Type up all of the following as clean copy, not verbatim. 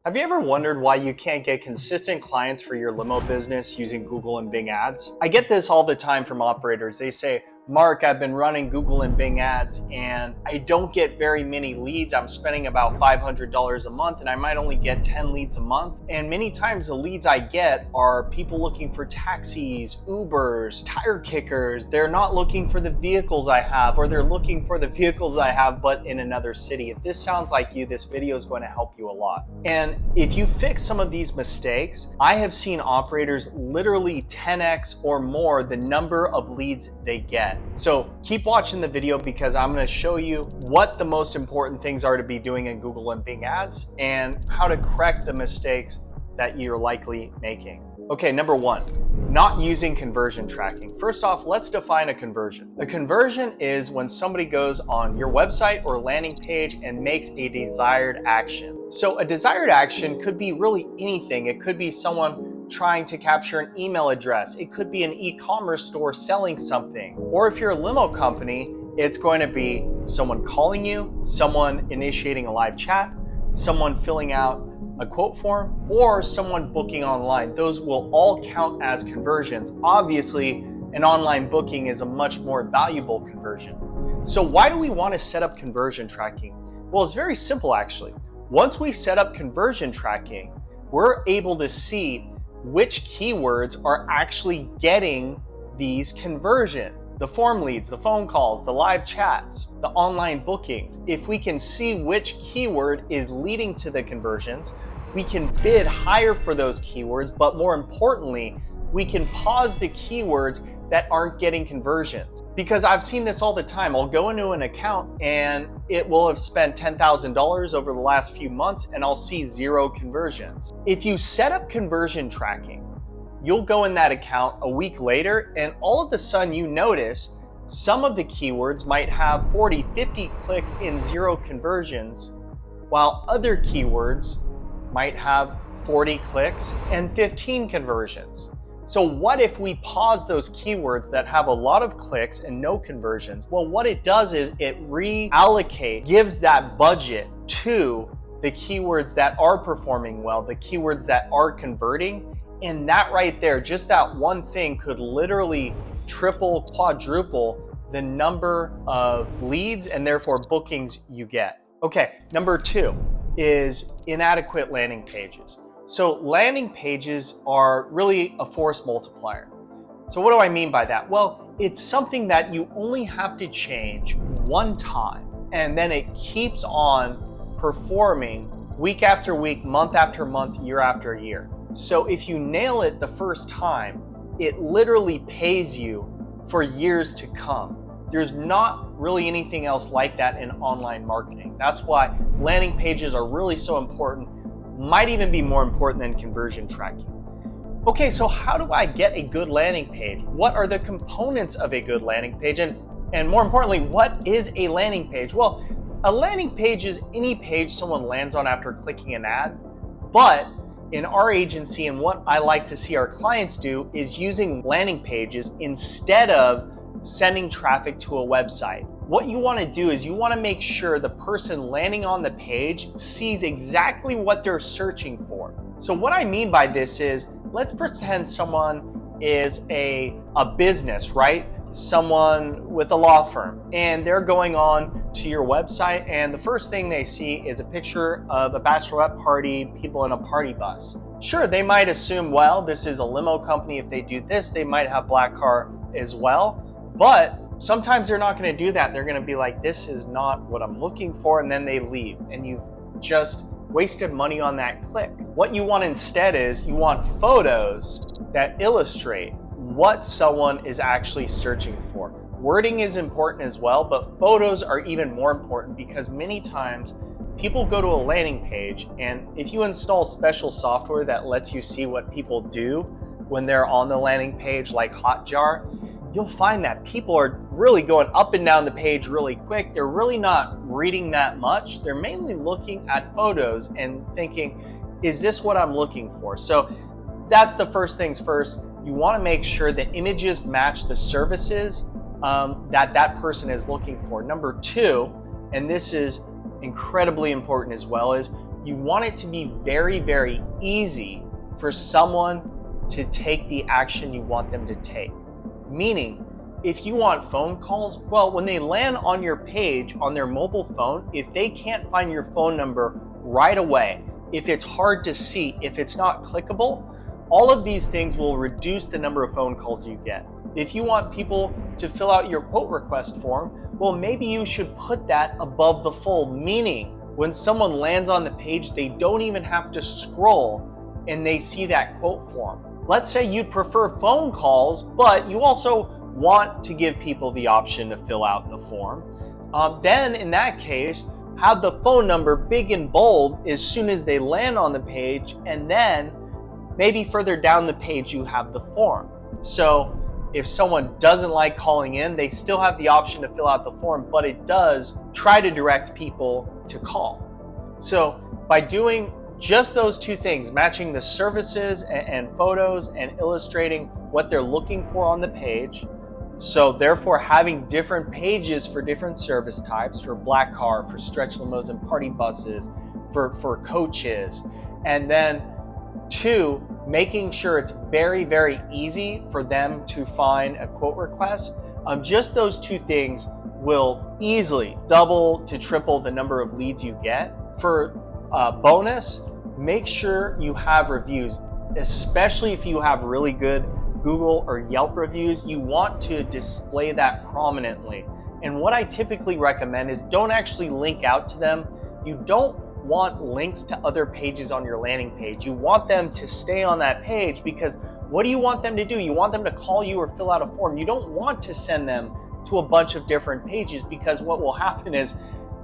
Have you ever wondered why you can't get consistent clients for your limo business using Google and Bing ads? I get this all the time from operators. They say, Mark, I've been running Google and Bing ads and I don't get very many leads. I'm spending about $500 a month and I might only get 10 leads a month. And many times the leads I get are people looking for taxis, Ubers, tire kickers. They're not looking for the vehicles I have, or they're looking for the vehicles I have but in another city. If this sounds like you, this video is going to help you a lot. And if you fix some of these mistakes, I have seen operators literally 10x or more the number of leads they get. So keep watching the video because I'm going to show you what the most important things are to be doing in Google and Bing ads and how to correct the mistakes that you're likely making. Okay, number one, not using conversion tracking. First off, let's define a conversion. A conversion is when somebody goes on your website or landing page and makes a desired action. So a desired action could be really anything. It could be someone trying to capture an email address. It could be an e-commerce store selling something. Or if you're a limo company, it's going to be someone calling you, someone initiating a live chat, someone filling out a quote form, or someone booking online. Those will all count as conversions. Obviously, an online booking is a much more valuable conversion. So why do we want to set up conversion tracking? Well, it's very simple actually. Once we set up conversion tracking, we're able to see which keywords are actually getting these conversions. The form leads, the phone calls, the live chats, the online bookings. If we can see which keyword is leading to the conversions, we can bid higher for those keywords, but more importantly, we can pause the keywords that aren't getting conversions. Because I've seen this all the time. I'll go into an account and it will have spent $10,000 over the last few months and I'll see 0 conversions. If you set up conversion tracking, you'll go in that account a week later and all of a sudden you notice some of the keywords might have 40, 50 clicks and 0 conversions, while other keywords might have 40 clicks and 15 conversions. So what if we pause those keywords that have a lot of clicks and no conversions? Well, what it does is it reallocates, gives that budget to the keywords that are performing well, the keywords that are converting. And that right there, just that one thing could literally triple, quadruple the number of leads and therefore bookings you get. Okay, number 2 is inadequate landing pages. So landing pages are really a force multiplier. So what do I mean by that? Well, it's something that you only have to change one time and then it keeps on performing week after week, month after month, year after year. So if you nail it the first time, it literally pays you for years to come. There's not really anything else like that in online marketing. That's why landing pages are really so important, might even be more important than conversion tracking. Okay, so how do I get a good landing page? What are the components of a good landing page? And more importantly, what is a landing page? Well, a landing page is any page someone lands on after clicking an ad, but in our agency and what I like to see our clients do is using landing pages instead of sending traffic to a website. What you want to do is you want to make sure the person landing on the page sees exactly what they're searching for. So what I mean by this is, let's pretend someone is a business, right? Someone with a law firm, and they're going on to your website and the first thing they see is a picture of a bachelorette party, people in a party bus. Sure, they might assume, well, this is a limo company. If they do this, they might have black car as well. But sometimes they're not going to do that. They're going to be like, this is not what I'm looking for, and then they leave and you've just wasted money on that click. What you want instead is you want photos that illustrate what someone is actually searching for. Wording is important as well, but photos are even more important because many times people go to a landing page and if you install special software that lets you see what people do when they're on the landing page like Hotjar, you'll find that people are really going up and down the page really quick. They're really not reading that much. They're mainly looking at photos and thinking, is this what I'm looking for? So that's the first things first. You want to make sure the images match the services that person is looking for. Number 2, and this is incredibly important as well, is You want it to be very, very easy for someone to take the action you want them to take. Meaning, if you want phone calls, well, when they land on your page on their mobile phone, if they can't find your phone number right away, if it's hard to see, if it's not clickable, all of these things will reduce the number of phone calls you get. If you want people to fill out your quote request form, well, maybe you should put that above the fold, meaning when someone lands on the page, they don't even have to scroll and they see that quote form. Let's say you'd prefer phone calls, but you also want to give people the option to fill out the form. Then in that case, have the phone number big and bold as soon as they land on the page, and then maybe further down the page you have the form. So if someone doesn't like calling in, they still have the option to fill out the form, but it does try to direct people to call. So by doing just those two things, matching the services and photos and illustrating what they're looking for on the page, so therefore having different pages for different service types, for black car, for stretch limos and party buses, for coaches, and then two, making sure it's very, very easy for them to find a quote request. Just those two things will easily double to triple the number of leads you get. For bonus, make sure you have reviews, especially if you have really good Google or Yelp reviews. You want to display that prominently. And what I typically recommend is don't actually link out to them. You don't want links to other pages on your landing page. You want them to stay on that page, because what do you want them to do? You want them to call you or fill out a form. You don't want to send them to a bunch of different pages, because what will happen is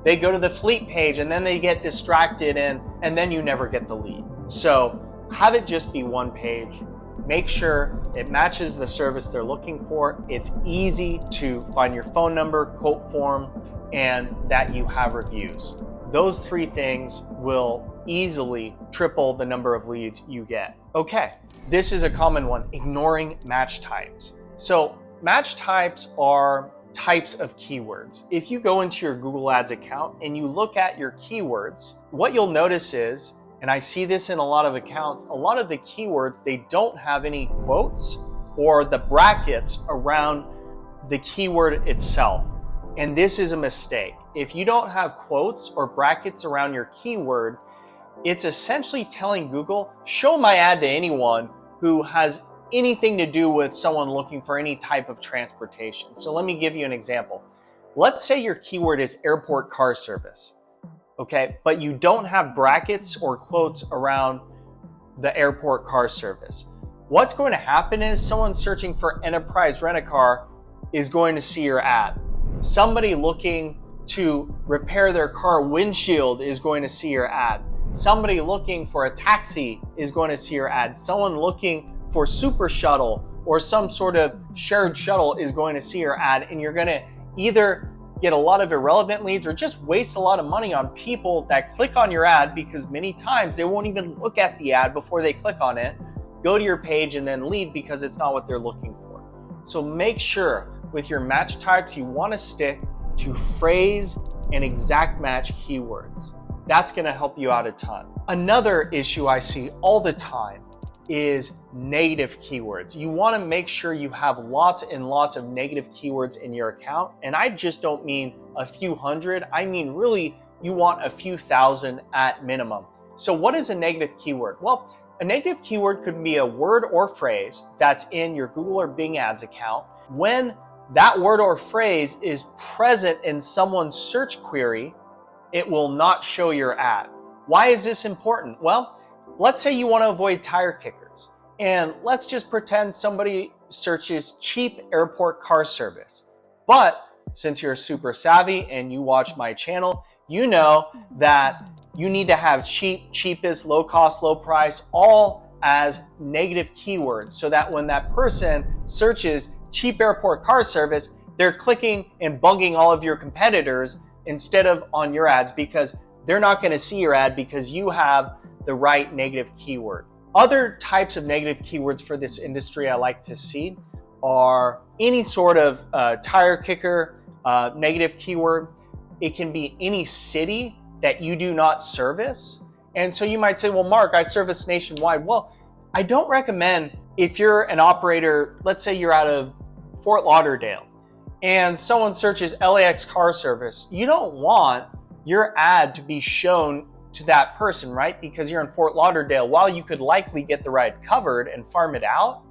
they go to the fleet page and then they get distracted and then you never get the lead. So have it just be one page. Make sure it matches the service they're looking for. It's easy to find your phone number, quote form, and that you have reviews. Those three things will easily triple the number of leads you get. Okay, this is a common one, ignoring match types. So match types are types of keywords. If you go into your Google Ads account and you look at your keywords, what you'll notice is, and I see this in a lot of accounts, a lot of the keywords, they don't have any quotes or the brackets around the keyword itself. And this is a mistake. If you don't have quotes or brackets around your keyword, it's essentially telling Google, show my ad to anyone who has anything to do with someone looking for any type of transportation. So let me give you an example. Let's say your keyword is airport car service, okay? But you don't have brackets or quotes around the airport car service. What's going to happen is someone searching for enterprise rent-a-car is going to see your ad. Somebody looking to repair their car windshield is going to see your ad. Somebody looking for a taxi is going to see your ad. Someone looking for super shuttle or some sort of shared shuttle is going to see your ad, and you're going to either get a lot of irrelevant leads or just waste a lot of money on people that click on your ad, because many times they won't even look at the ad before they click on it, go to your page and then leave because it's not what they're looking for. So make sure with your match types you want to stick to phrase and exact match keywords. That's going to help you out a ton. Another issue I see all the time is negative keywords. You want to make sure you have lots and lots of negative keywords in your account. And I just don't mean a few hundred. I mean, really, you want a few thousand at minimum. So what is a negative keyword? Well, a negative keyword could be a word or phrase that's in your Google or Bing Ads account. When that word or phrase is present in someone's search query, it will not show your ad. Why is this important? Well, let's say you want to avoid tire kickers, and let's just pretend somebody searches cheap airport car service. But since you're super savvy and you watch my channel, you know that you need to have cheap, cheapest, low cost, low price, all as negative keywords, so that when that person searches cheap airport car service, they're clicking and bugging all of your competitors instead of on your ads, because they're not going to see your ad because you have the right negative keyword. Other types of negative keywords for this industry I like to see are any sort of tire kicker negative keyword. It can be any city that you do not service. And so you might say, well, Mark, I service nationwide. Well, I don't recommend, if you're an operator, let's say you're out of Fort Lauderdale and someone searches LAX car service, you don't want your ad to be shown to that person, right? Because you're in Fort Lauderdale. While you could likely get the ride covered and farm it out,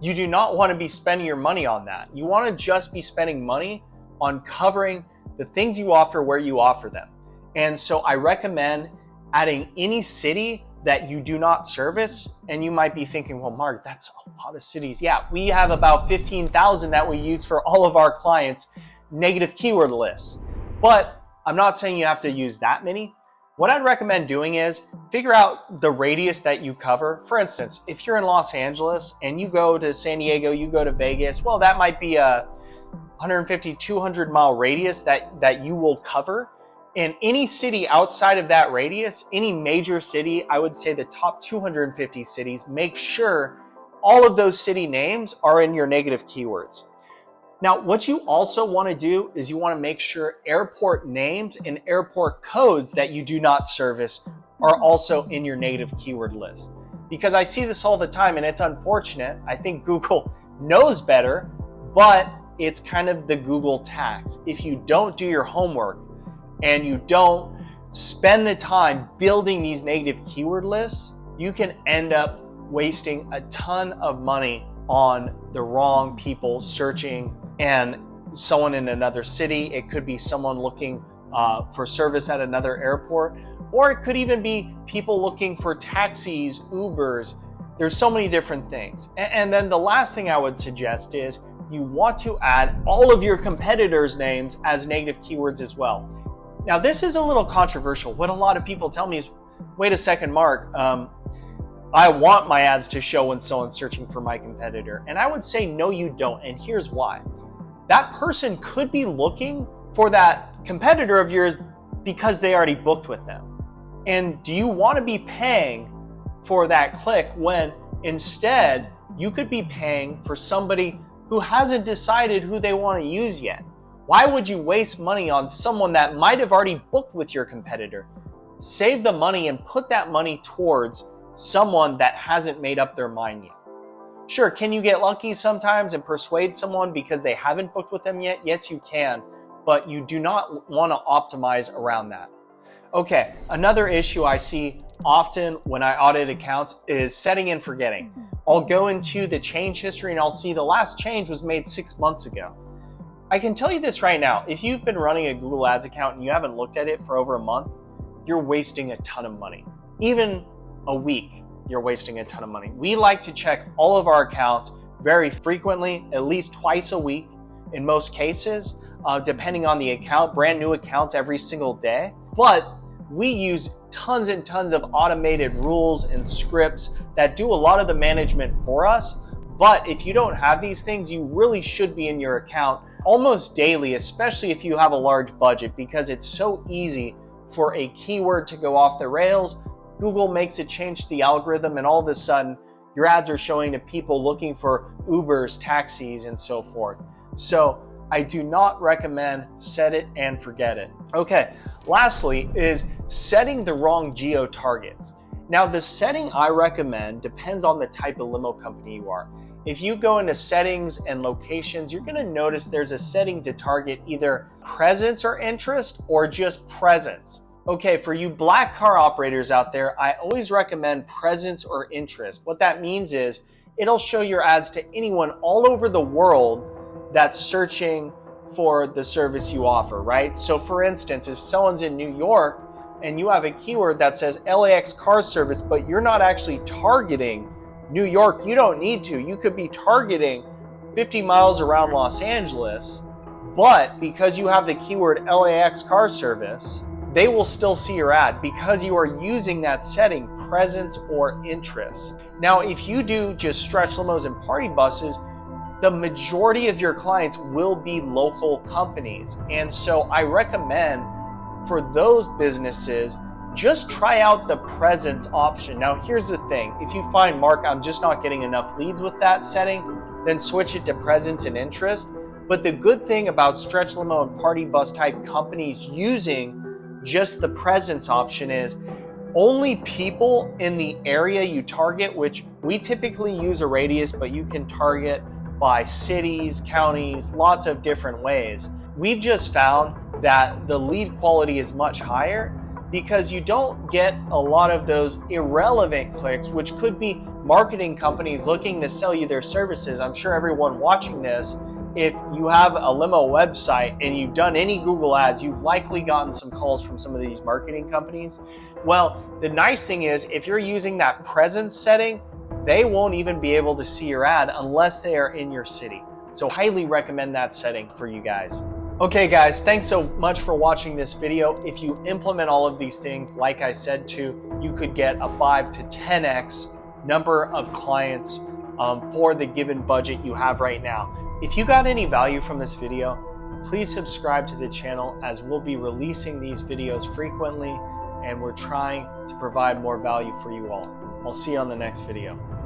you do not want to be spending your money on that. You want to just be spending money on covering the things you offer where you offer them. And so I recommend adding any city that you do not service. And you might be thinking, well, Mark, that's a lot of cities. Yeah, we have about 15,000 that we use for all of our clients' negative keyword lists. But I'm not saying you have to use that many. What I'd recommend doing is figure out the radius that you cover. For instance, if you're in Los Angeles and you go to San Diego, you go to Vegas, well, that might be a 150, 200 mile radius that you will cover. In any city outside of that radius, any major city, I would say the top 250 cities, make sure all of those city names are in your negative keywords. Now, what you also want to do is you want to make sure airport names and airport codes that you do not service are also in your negative keyword list. Because I see this all the time and it's unfortunate. I think Google knows better, but it's kind of the Google tax. If you don't do your homework and you don't spend the time building these negative keyword lists, you can end up wasting a ton of money on the wrong people searching and someone in another city. It could be someone looking for service at another airport, or it could even be people looking for taxis, Ubers. There's so many different things. And then the last thing I would suggest is you want to add all of your competitors' names as negative keywords as well. Now, this is a little controversial. What a lot of people tell me is, wait a second, Mark, I want my ads to show when someone's searching for my competitor. And I would say, no, you don't. And here's why. That person could be looking for that competitor of yours because they already booked with them. And do you want to be paying for that click when instead you could be paying for somebody who hasn't decided who they want to use yet? Why would you waste money on someone that might have already booked with your competitor? Save the money and put that money towards someone that hasn't made up their mind yet. Sure, can you get lucky sometimes and persuade someone because they haven't booked with them yet? Yes, you can, but you do not want to optimize around that. Okay, another issue I see often when I audit accounts is setting and forgetting. I'll go into the change history and I'll see the last change was made 6 months ago. I can tell you this right now, if you've been running a Google Ads account and you haven't looked at it for over a month, you're wasting a ton of money. Even a week, you're wasting a ton of money. We like to check all of our accounts very frequently, at least twice a week in most cases, depending on the account, brand new accounts every single day. But we use tons and tons of automated rules and scripts that do a lot of the management for us. But if you don't have these things, you really should be in your account almost daily, especially if you have a large budget, because it's so easy for a keyword to go off the rails. Google makes it change the algorithm and all of a sudden your ads are showing to people looking for Ubers, taxis, and so forth. So I do not recommend set it and forget it. Okay, lastly is setting the wrong geo targets. Now the setting I recommend depends on the type of limo company you are. If you go into settings and locations, you're gonna notice there's a setting to target either presence or interest or just presence. Okay, for you black car operators out there, I always recommend presence or interest. What that means is it'll show your ads to anyone all over the world that's searching for the service you offer, right? So for instance, if someone's in New York and you have a keyword that says LAX car service, but you're not actually targeting New York, you don't need to. You could be targeting 50 miles around Los Angeles, but because you have the keyword LAX car service, they will still see your ad because you are using that setting, presence or interest. Now, if you do just stretch limos and party buses, the majority of your clients will be local companies. And so I recommend for those businesses, just try out the presence option. Now, here's the thing. If you find, Mark, I'm just not getting enough leads with that setting, then switch it to presence and interest. But the good thing about stretch limo and party bus type companies using just the presence option is Only people in the area you target, which we typically use a radius, but you can target by cities, counties, lots of different ways. We've just found that the lead quality is much higher because you don't get a lot of those irrelevant clicks, which could be marketing companies looking to sell you their services. I'm sure everyone watching this, if you have a limo website and you've done any Google ads, you've likely gotten some calls from some of these marketing companies. Well, the nice thing is if you're using that presence setting, they won't even be able to see your ad unless they are in your city. So highly recommend that setting for you guys. Okay guys, thanks so much for watching this video. If you implement all of these things, like I said you could get a 5 to 10x number of clients for the given budget you have right now. If you got any value from this video, please subscribe to the channel as we'll be releasing these videos frequently and we're trying to provide more value for you all. I'll see you on the next video.